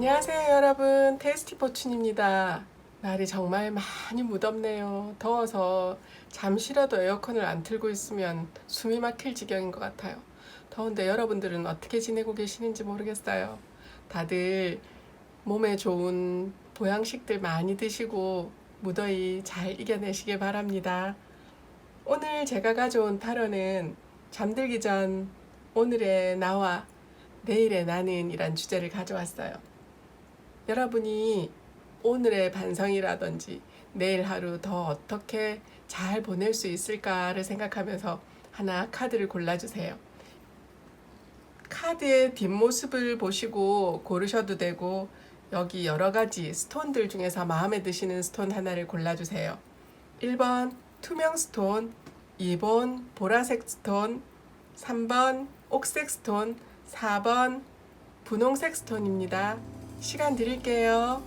안녕하세요 여러분, 테이스티포춘입니다. 날이 정말 많이 무덥네요. 더워서 잠시라도 에어컨을 안 틀고 있으면 숨이 막힐 지경인 것 같아요. 더운데 여러분들은 어떻게 지내고 계시는지 모르겠어요. 다들 몸에 좋은 보양식들 많이 드시고 무더위 잘 이겨내시길 바랍니다. 오늘 제가 가져온 발언은 잠들기 전 오늘의 나와 내일의 나는 이란 주제를 가져왔어요. 여러분이 오늘의 반성이라든지 내일 하루 더 어떻게 잘 보낼 수 있을까를 생각하면서 하나 카드를 골라주세요. 카드의 뒷모습을 보시고 고르셔도 되고 여기 여러 가지 스톤들 중에서 마음에 드시는 스톤 하나를 골라주세요. 1번 투명 스톤, 2번 보라색 스톤, 3번 옥색 스톤, 4번 분홍색 스톤입니다. 시간 드릴게요.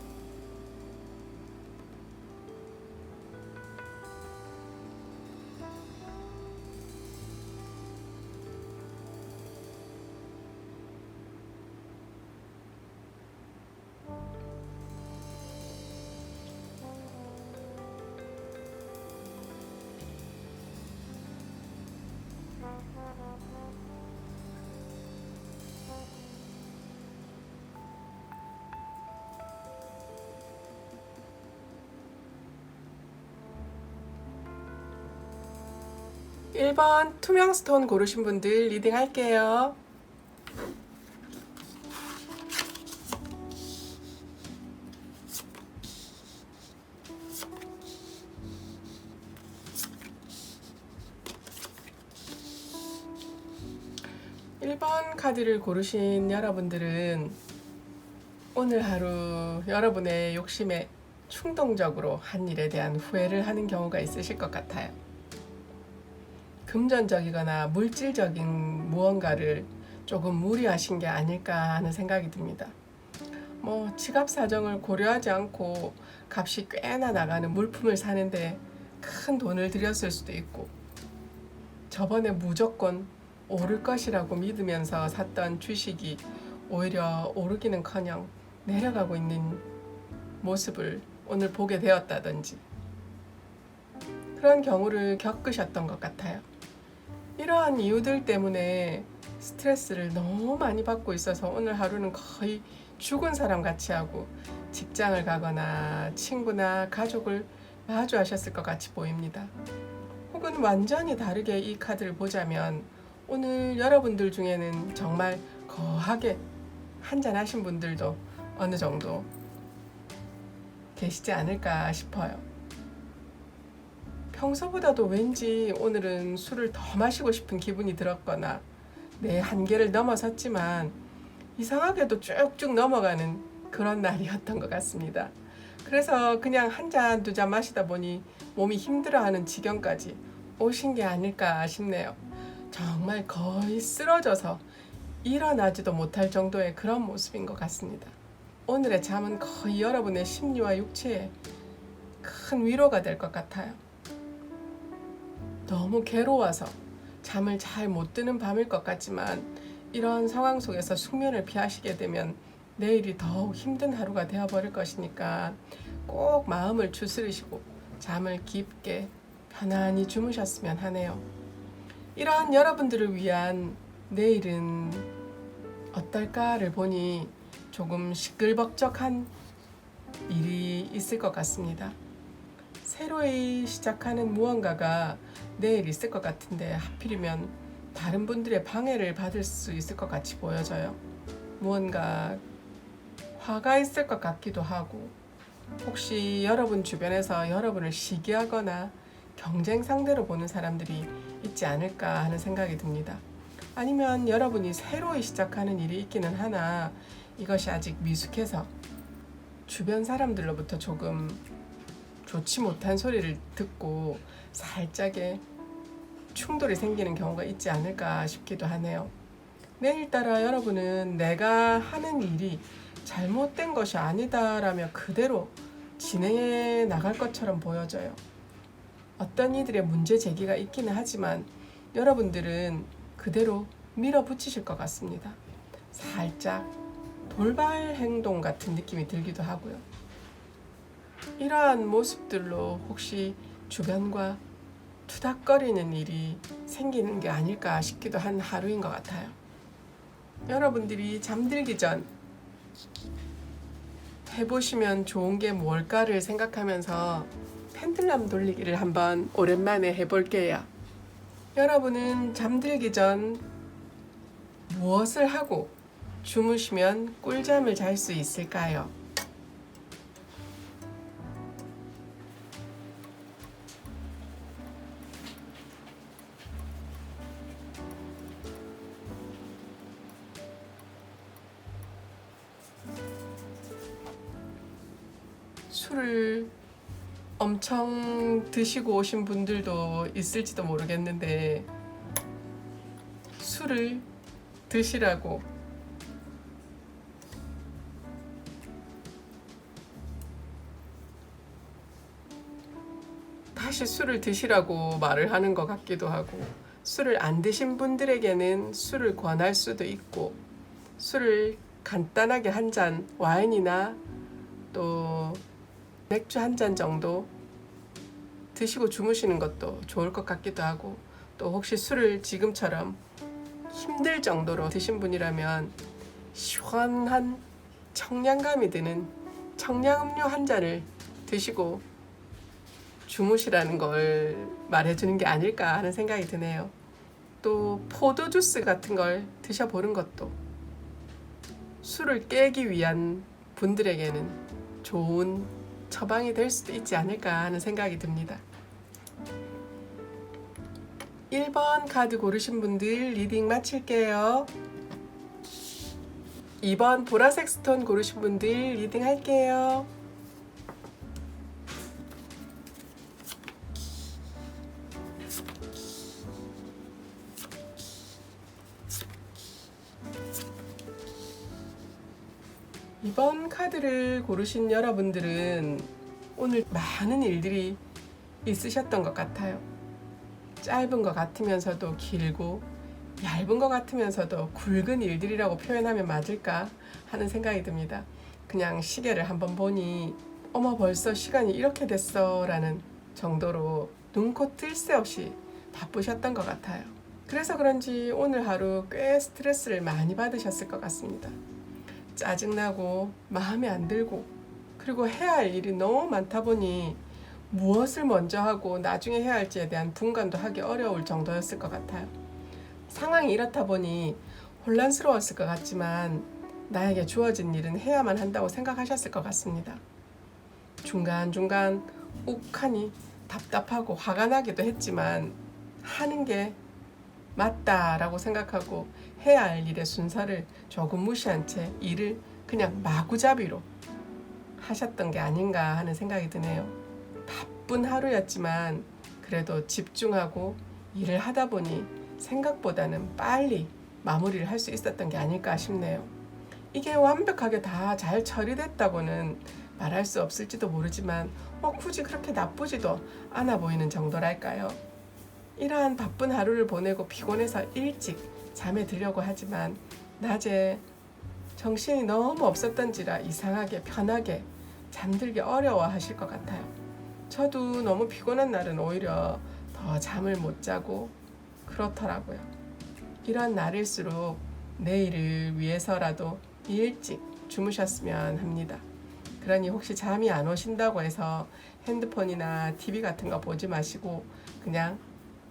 일 번 투명 스톤 고르신 분들 리딩 할게요. 일 번 카드를 고르신 여러분들은 오늘 하루 여러분의 욕심에 충동적으로 한 일에 대한 후회를 하는 경우가 있으실 것 같아요. 금전적이거나 물질적인 무언가를 조금 무리하신 게 아닐까 하는 생각이 듭니다. 지갑 사정을 고려하지 않고 값이 꽤나 나가는 물품을 사는데 큰 돈을 들였을 수도 있고, 저번에 무조건 오를 것이라고 믿으면서 샀던 주식이 오히려 오르기는커녕 내려가고 있는 모습을 오늘 보게 되었다든지 그런 경우를 겪으셨던 것 같아요. 이러한 이유들 때문에 스트레스를 너무 많이 받고 있어서 오늘 하루는 거의 죽은 사람 같이 하고 직장을 가거나 친구나 가족을 마주하셨을 것 같이 보입니다. 혹은 완전히 다르게 이 카드를 보자면 오늘 여러분들 중에는 정말 거하게 한잔 하신 분들도 어느 정도 계시지 않을까 싶어요. 평소보다도 왠지 오늘은 술을 더 마시고 싶은 기분이 들었거나 내 한계를 넘어섰지만 이상하게도 쭉쭉 넘어가는 그런 날이었던 것 같습니다. 그래서 그냥 한 잔, 두 잔 마시다 보니 몸이 힘들어하는 지경까지 오신 게 아닐까 싶네요. 정말 거의 쓰러져서 일어나지도 못할 정도의 그런 모습인 것 같습니다. 오늘의 잠은 거의 여러분의 심리와 육체에 큰 위로가 될 것 같아요. 너무 괴로워서 잠을 잘 못 드는 밤일 것 같지만 이런 상황 속에서 숙면을 피하시게 되면 내일이 더욱 힘든 하루가 되어버릴 것이니까 꼭 마음을 추스르시고 잠을 깊게 편안히 주무셨으면 하네요. 이러한 여러분들을 위한 내일은 어떨까를 보니 조금 시끌벅적한 일이 있을 것 같습니다. 새로이 시작하는 무언가가 내일 있을 것 같은데 하필이면 다른 분들의 방해를 받을 수 있을 것 같이 보여져요. 무언가 화가 있을 것 같기도 하고, 혹시 여러분 주변에서 여러분을 시기하거나 경쟁 상대로 보는 사람들이 있지 않을까 하는 생각이 듭니다. 아니면 여러분이 새로이 시작하는 일이 있기는 하나 이것이 아직 미숙해서 주변 사람들로부터 조금 좋지 못한 소리를 듣고 살짝의 충돌이 생기는 경우가 있지 않을까 싶기도 하네요. 내일따라 여러분은 내가 하는 일이 잘못된 것이 아니다라며 그대로 진행해 나갈 것처럼 보여져요. 어떤 이들의 문제 제기가 있기는 하지만 여러분들은 그대로 밀어붙이실 것 같습니다. 살짝 돌발 행동 같은 느낌이 들기도 하고요. 이러한 모습들로 혹시 주변과 투닥거리는 일이 생기는 게 아닐까 싶기도 한 하루인 것 같아요. 여러분들이 잠들기 전 해보시면 좋은 게 뭘까를 생각하면서 펜들럼 돌리기를 한번 오랜만에 해볼게요. 여러분은 잠들기 전 무엇을 하고 주무시면 꿀잠을 잘 수 있을까요? 술을 엄청 드시고 오신 분들도 있을지도 모르겠는데 술을 드시라고 다시 술을 드시라고 말을 하는 것 같기도 하고, 술을 안 드신 분들에게는 술을 권할 수도 있고, 술을 간단하게 한 잔, 와인이나 또 맥주 한 잔 정도 드시고 주무시는 것도 좋을 것 같기도 하고, 또 혹시 술을 지금처럼 힘들 정도로 드신 분이라면 시원한 청량감이 드는 청량음료 한 잔을 드시고 주무시라는 걸 말해주는 게 아닐까 하는 생각이 드네요. 또 포도 주스 같은 걸 드셔보는 것도 술을 깨기 위한 분들에게는 좋은 처방이 될 수도 있지 않을까 하는 생각이 듭니다. 1번 카드 고르신 분들 리딩 마칠게요. 2번 보라색 스톤 고르신 분들 리딩 할게요. 이번 카드를 고르신 여러분들은 오늘 많은 일들이 있으셨던 것 같아요. 짧은 것 같으면서도 길고 얇은 것 같으면서도 굵은 일들이라고 표현하면 맞을까 하는 생각이 듭니다. 그냥 시계를 한번 보니 어머 벌써 시간이 이렇게 됐어 라는 정도로 눈코 뜰 새 없이 바쁘셨던 것 같아요. 그래서 그런지 오늘 하루 꽤 스트레스를 많이 받으셨을 것 같습니다. 짜증나고 마음에 안 들고, 그리고 해야 할 일이 너무 많다 보니 무엇을 먼저 하고 나중에 해야 할지에 대한 분간도 하기 어려울 정도였을 것 같아요. 상황이 이렇다 보니 혼란스러웠을 것 같지만 나에게 주어진 일은 해야만 한다고 생각하셨을 것 같습니다. 중간중간 욱하니 답답하고 화가 나기도 했지만 하는 게 맞다라고 생각하고 해야 할 일의 순서를 조금 무시한 채 일을 그냥 마구잡이로 하셨던 게 아닌가 하는 생각이 드네요. 바쁜 하루였지만 그래도 집중하고 일을 하다 보니 생각보다는 빨리 마무리를 할 수 있었던 게 아닐까 싶네요. 이게 완벽하게 다 잘 처리됐다고는 말할 수 없을지도 모르지만 굳이 그렇게 나쁘지도 않아 보이는 정도랄까요. 이러한 바쁜 하루를 보내고 피곤해서 일찍 잠에 들려고 하지만 낮에 정신이 너무 없었던지라 이상하게 편하게 잠들기 어려워하실 것 같아요. 저도 너무 피곤한 날은 오히려 더 잠을 못 자고 그렇더라고요. 이런 날일수록 내일을 위해서라도 일찍 주무셨으면 합니다. 그러니 혹시 잠이 안 오신다고 해서 핸드폰이나 TV 같은 거 보지 마시고 그냥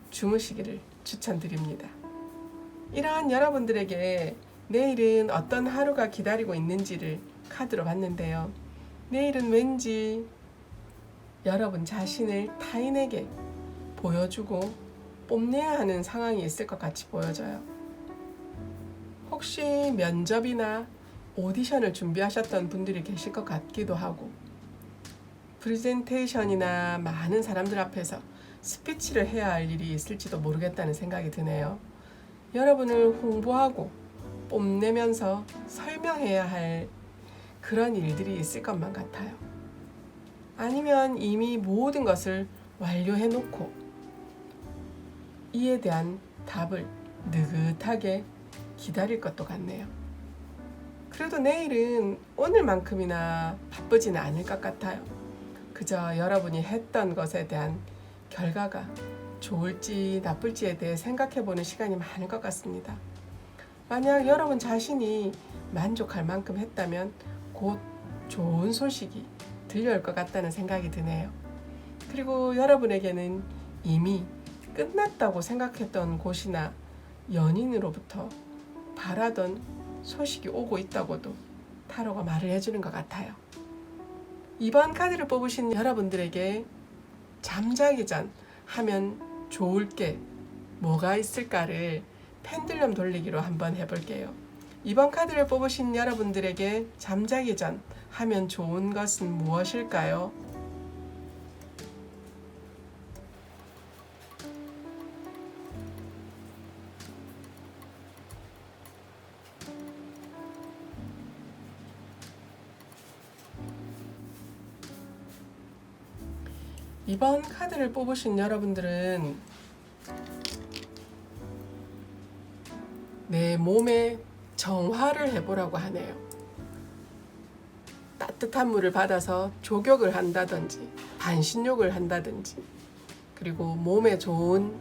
주무시기를 추천드립니다. 이러한 여러분들에게 내일은 어떤 하루가 기다리고 있는지를 카드로 봤는데요. 내일은 왠지 여러분 자신을 타인에게 보여주고 뽐내야 하는 상황이 있을 것 같이 보여져요. 혹시 면접이나 오디션을 준비하셨던 분들이 계실 것 같기도 하고, 프레젠테이션이나 많은 사람들 앞에서 스피치를 해야 할 일이 있을지도 모르겠다는 생각이 드네요. 여러분을 홍보하고 뽐내면서 설명해야 할 그런 일들이 있을 것만 같아요. 아니면 이미 모든 것을 완료해 놓고 이에 대한 답을 느긋하게 기다릴 것도 같네요. 그래도 내일은 오늘만큼이나 바쁘지는 않을 것 같아요. 그저 여러분이 했던 것에 대한 결과가 좋을지 나쁠지에 대해 생각해보는 시간이 많을 것 같습니다. 만약 여러분 자신이 만족할 만큼 했다면 곧 좋은 소식이 들려올 것 같다는 생각이 드네요. 그리고 여러분에게는 이미 끝났다고 생각했던 곳이나 연인으로부터 바라던 소식이 오고 있다고도 타로가 말을 해주는 것 같아요. 이번 카드를 뽑으신 여러분들에게 잠자기 전 하면 좋을 게 뭐가 있을까를 펜들럼 돌리기로 한번 해볼게요. 이번 카드를 뽑으신 여러분들에게 잠자기 전 하면 좋은 것은 무엇일까요? 이번 카드를 뽑으신 여러분들은 내 몸에 정화를 해보라고 하네요. 따뜻한 물을 받아서 족욕을 한다든지 반신욕을 한다든지 그리고 몸에 좋은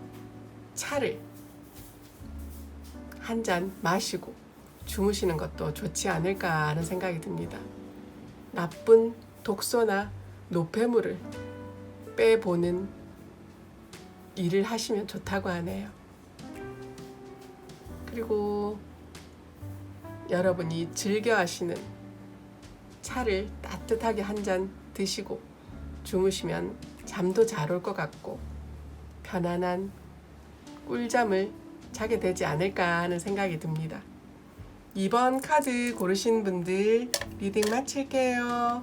차를 한 잔 마시고 주무시는 것도 좋지 않을까 하는 생각이 듭니다. 나쁜 독소나 노폐물을 빼보는 일을 하시면 좋다고 하네요. 그리고 여러분이 즐겨 하시는 차를 따뜻하게 한 잔 드시고 주무시면 잠도 잘 올 것 같고 편안한 꿀잠을 자게 되지 않을까 하는 생각이 듭니다. 2번 카드 고르신 분들 리딩 마칠게요.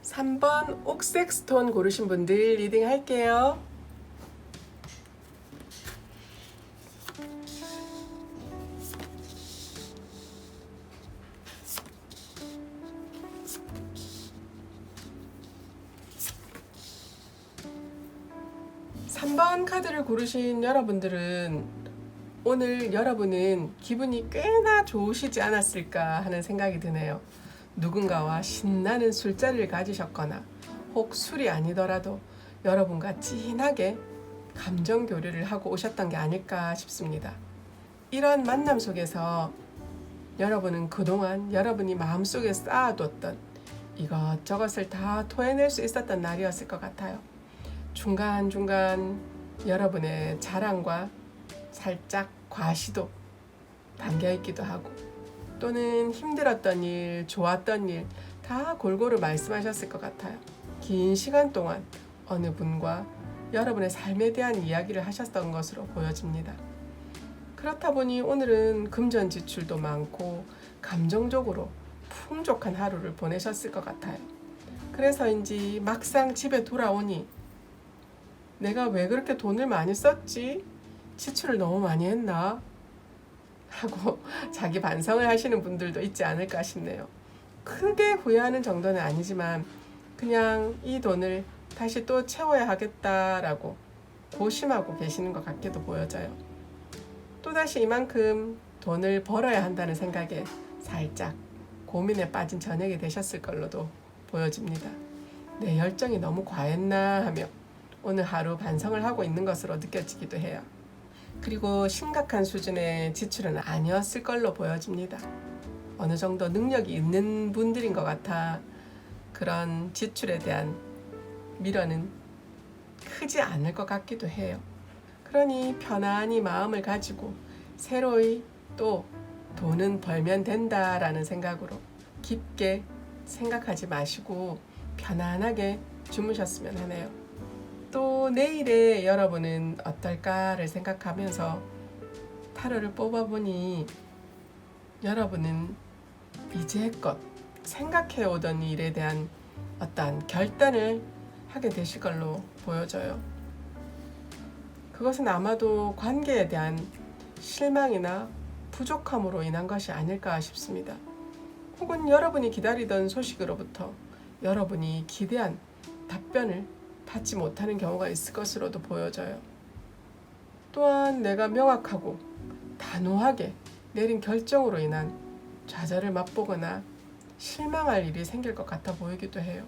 3번 옥색 스톤 고르신 분들 리딩 할게요. 삼 번 카드를 고르신 여러분들은 오늘 여러분은 기분이 꽤나 좋으시지 않았을까 하는 생각이 드네요. 누군가와 신나는 술자리를 가지셨거나 혹 술이 아니더라도 여러분과 진하게 감정 교류를 하고 오셨던 게 아닐까 싶습니다. 이런 만남 속에서 여러분은 그동안 여러분이 마음속에 쌓아뒀던 이것저것을 다 토해낼 수 있었던 날이었을 것 같아요. 중간중간 여러분의 자랑과 살짝 과시도 담겨있기도 하고 또는 힘들었던 일, 좋았던 일 다 골고루 말씀하셨을 것 같아요. 긴 시간 동안 어느 분과 여러분의 삶에 대한 이야기를 하셨던 것으로 보여집니다. 그렇다 보니 오늘은 금전 지출도 많고 감정적으로 풍족한 하루를 보내셨을 것 같아요. 그래서인지 막상 집에 돌아오니 내가 왜 그렇게 돈을 많이 썼지? 지출을 너무 많이 했나? 하고 자기 반성을 하시는 분들도 있지 않을까 싶네요. 크게 후회하는 정도는 아니지만 그냥 이 돈을 다시 또 채워야 하겠다라고 고심하고 계시는 것 같기도 보여져요. 또다시 이만큼 돈을 벌어야 한다는 생각에 살짝 고민에 빠진 저녁이 되셨을 걸로도 보여집니다. 내 열정이 너무 과했나 하며 오늘 하루 반성을 하고 있는 것으로 느껴지기도 해요. 그리고 심각한 수준의 지출은 아니었을 걸로 보여집니다. 어느 정도 능력이 있는 분들인 것 같아 그런 지출에 대한 미련은 크지 않을 것 같기도 해요. 그러니 편안히 마음을 가지고 새로이 또 돈은 벌면 된다라는 생각으로 깊게 생각하지 마시고 편안하게 주무셨으면 하네요. 또 내일의 여러분은 어떨까를 생각하면서 타로를 뽑아보니 여러분은 이제껏 생각해오던 일에 대한 어떠한 결단을 하게 되실 걸로 보여져요. 그것은 아마도 관계에 대한 실망이나 부족함으로 인한 것이 아닐까 싶습니다. 혹은 여러분이 기다리던 소식으로부터 여러분이 기대한 답변을 받지 못하는 경우가 있을 것으로도 보여져요. 또한 내가 명확하고 단호하게 내린 결정으로 인한 좌절을 맛보거나 실망할 일이 생길 것 같아 보이기도 해요.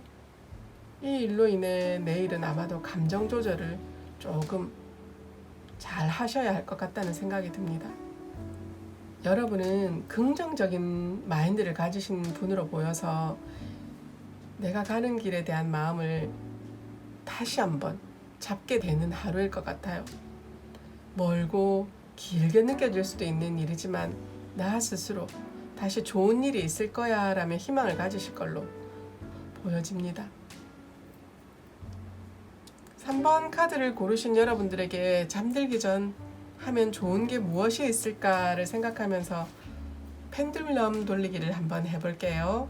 이 일로 인해 내일은 아마도 감정 조절을 조금 잘 하셔야 할 것 같다는 생각이 듭니다. 여러분은 긍정적인 마인드를 가지신 분으로 보여서 내가 가는 길에 대한 마음을 다시 한번 잡게 되는 하루일 것 같아요. 멀고 길게 느껴질 수도 있는 일이지만 나 스스로 다시 좋은 일이 있을 거야 라며 희망을 가지실 걸로 보여집니다. 3번 카드를 고르신 여러분들에게 잠들기 전 하면 좋은 게 무엇이 있을까를 생각하면서 펜듈럼 돌리기를 한번 해볼게요.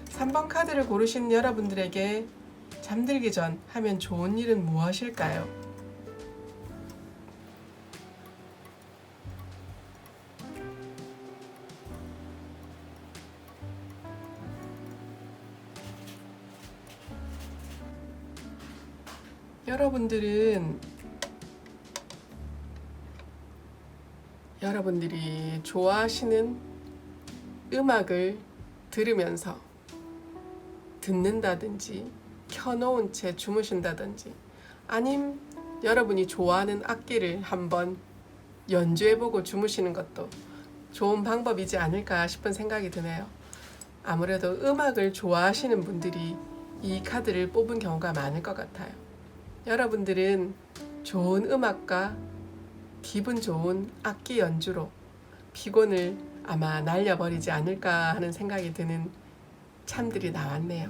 3번 카드를 고르신 여러분들에게 잠들기 전 하면 좋은 일은 무엇일까요? 여러분들이 좋아하시는 음악을 들으면서 듣는다든지 켜놓은 채 주무신다든지 아님 여러분이 좋아하는 악기를 한번 연주해보고 주무시는 것도 좋은 방법이지 않을까 싶은 생각이 드네요. 아무래도 음악을 좋아하시는 분들이 이 카드를 뽑은 경우가 많을 것 같아요. 여러분들은 좋은 음악과 기분 좋은 악기 연주로 피곤을 아마 날려버리지 않을까 하는 생각이 드는 참들이 나왔네요.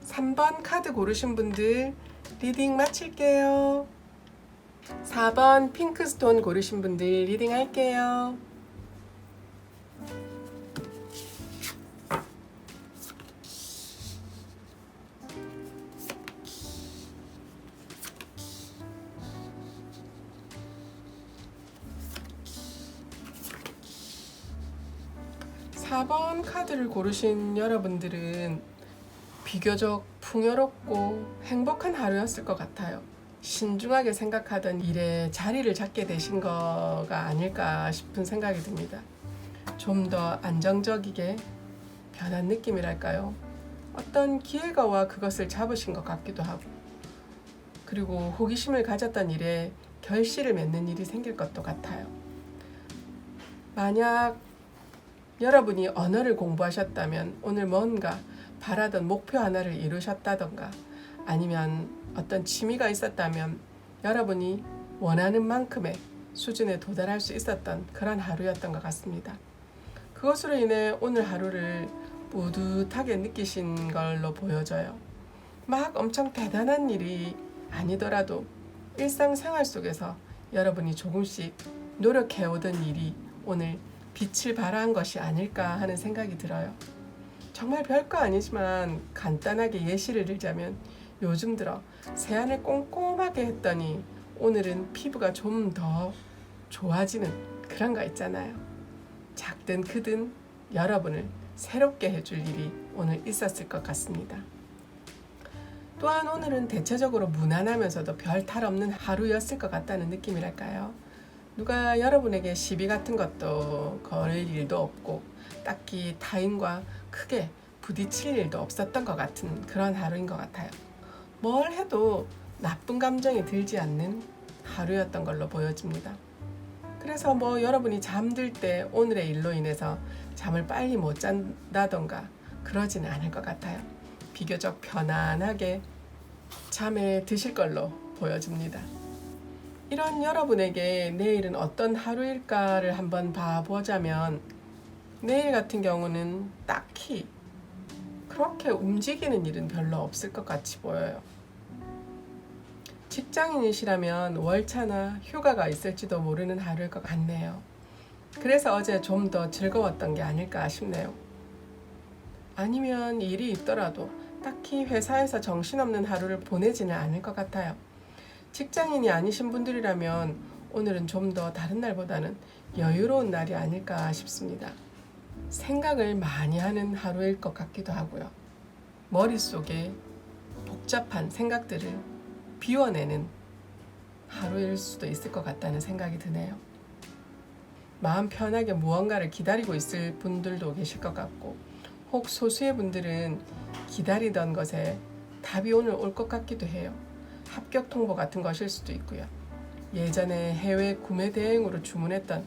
3번 카드 고르신 분들 리딩 마칠게요. 4번 핑크스톤 고르신 분들 리딩 할게요. (4번) 카드를 고르신 여러분들은 비교적 풍요롭고 행복한 하루였을 것 같아요. 신중하게 생각하던 일에 자리를 잡게 되신 거가 아닐까 싶은 생각이 듭니다. 좀 더 안정적이게 변한 느낌이랄까요? 어떤 기회가 와 그것을 잡으신 것 같기도 하고, 그리고 호기심을 가졌던 일에 결실을 맺는 일이 생길 것도 같아요. 만약 여러분이 언어를 공부하셨다면 오늘 뭔가 바라던 목표 하나를 이루셨다던가 아니면 어떤 취미가 있었다면 여러분이 원하는 만큼의 수준에 도달할 수 있었던 그런 하루였던 것 같습니다. 그것으로 인해 오늘 하루를 뿌듯하게 느끼신 걸로 보여져요. 막 엄청 대단한 일이 아니더라도 일상생활 속에서 여러분이 조금씩 노력해오던 일이 오늘 빛을 발한 것이 아닐까 하는 생각이 들어요. 정말 별거 아니지만 간단하게 예시를 들자면 요즘 들어 세안을 꼼꼼하게 했더니 오늘은 피부가 좀 더 좋아지는 그런 거 있잖아요. 작든 크든 여러분을 새롭게 해줄 일이 오늘 있었을 것 같습니다. 또한 오늘은 대체적으로 무난하면서도 별 탈 없는 하루였을 것 같다는 느낌이랄까요. 누가 여러분에게 시비 같은 것도 걸 일도 없고 딱히 타인과 크게 부딪힐 일도 없었던 것 같은 그런 하루인 것 같아요. 뭘 해도 나쁜 감정이 들지 않는 하루였던 걸로 보여집니다. 그래서 여러분이 잠들 때 오늘의 일로 인해서 잠을 빨리 못 잔다던가 그러지는 않을 것 같아요. 비교적 편안하게 잠에 드실 걸로 보여집니다. 이런 여러분에게 내일은 어떤 하루일까를 한번 봐보자면 내일 같은 경우는 딱히 그렇게 움직이는 일은 별로 없을 것 같이 보여요. 직장인이시라면 월차나 휴가가 있을지도 모르는 하루일 것 같네요. 그래서 어제 좀 더 즐거웠던 게 아닐까 싶네요. 아니면 일이 있더라도 딱히 회사에서 정신없는 하루를 보내지는 않을 것 같아요. 직장인이 아니신 분들이라면 오늘은 좀 더 다른 날보다는 여유로운 날이 아닐까 싶습니다. 생각을 많이 하는 하루일 것 같기도 하고요. 머릿속에 복잡한 생각들을 비워내는 하루일 수도 있을 것 같다는 생각이 드네요. 마음 편하게 무언가를 기다리고 있을 분들도 계실 것 같고, 혹 소수의 분들은 기다리던 것에 답이 오늘 올 것 같기도 해요. 합격 통보 같은 것일 수도 있고요. 예전에 해외 구매 대행으로 주문했던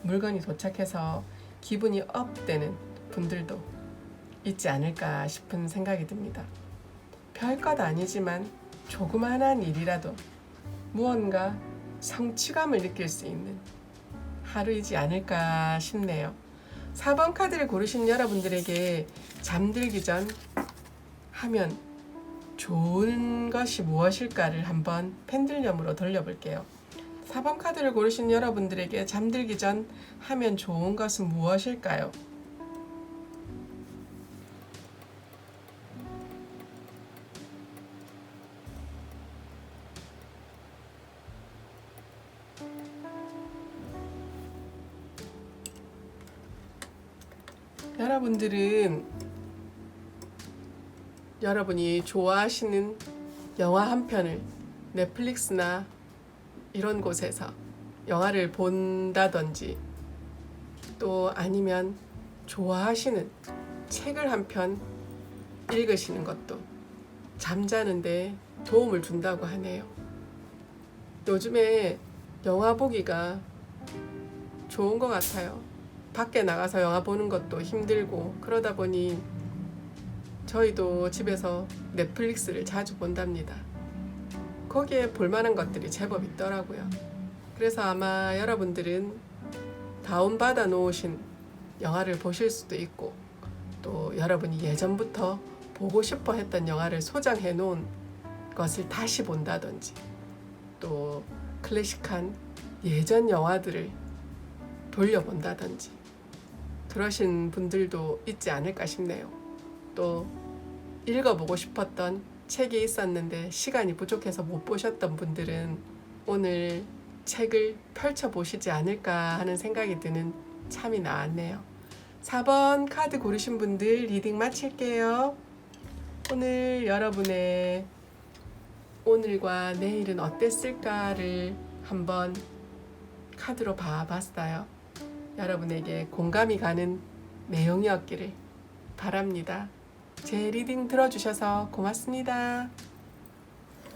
물건이 도착해서 기분이 업되는 분들도 있지 않을까 싶은 생각이 듭니다. 별것 아니지만 조그마한 일이라도 무언가 성취감을 느낄 수 있는 하루이지 않을까 싶네요. 4번 카드를 고르신 여러분들에게 잠들기 전 하면 좋은 것이 무엇일까를 한번 펜들렴으로 돌려볼게요. 4번 카드를 고르신 여러분들에게 잠들기 전 하면 좋은 것은 무엇일까요? 여러분들은 여러분이 좋아하시는 영화 한 편을 넷플릭스나 이런 곳에서 영화를 본다든지, 또 아니면 좋아하시는 책을 한 편 읽으시는 것도 잠자는데 도움을 준다고 하네요. 요즘에 영화 보기가 좋은 것 같아요. 밖에 나가서 영화 보는 것도 힘들고 그러다 보니 저희도 집에서 넷플릭스를 자주 본답니다. 거기에 볼만한 것들이 제법 있더라고요. 그래서 아마 여러분들은 다운받아 놓으신 영화를 보실 수도 있고, 또 여러분이 예전부터 보고 싶어 했던 영화를 소장해 놓은 것을 다시 본다든지, 또 클래식한 예전 영화들을 돌려본다든지 그러신 분들도 있지 않을까 싶네요. 또 읽어보고 싶었던 책이 있었는데 시간이 부족해서 못 보셨던 분들은 오늘 책을 펼쳐보시지 않을까 하는 생각이 드는 참이 나왔네요. 4번 카드 고르신 분들 리딩 마칠게요. 오늘 여러분의 오늘과 내일은 어땠을까를 한번 카드로 봐봤어요. 여러분에게 공감이 가는 내용이었기를 바랍니다. 제 리딩 들어주셔서 고맙습니다.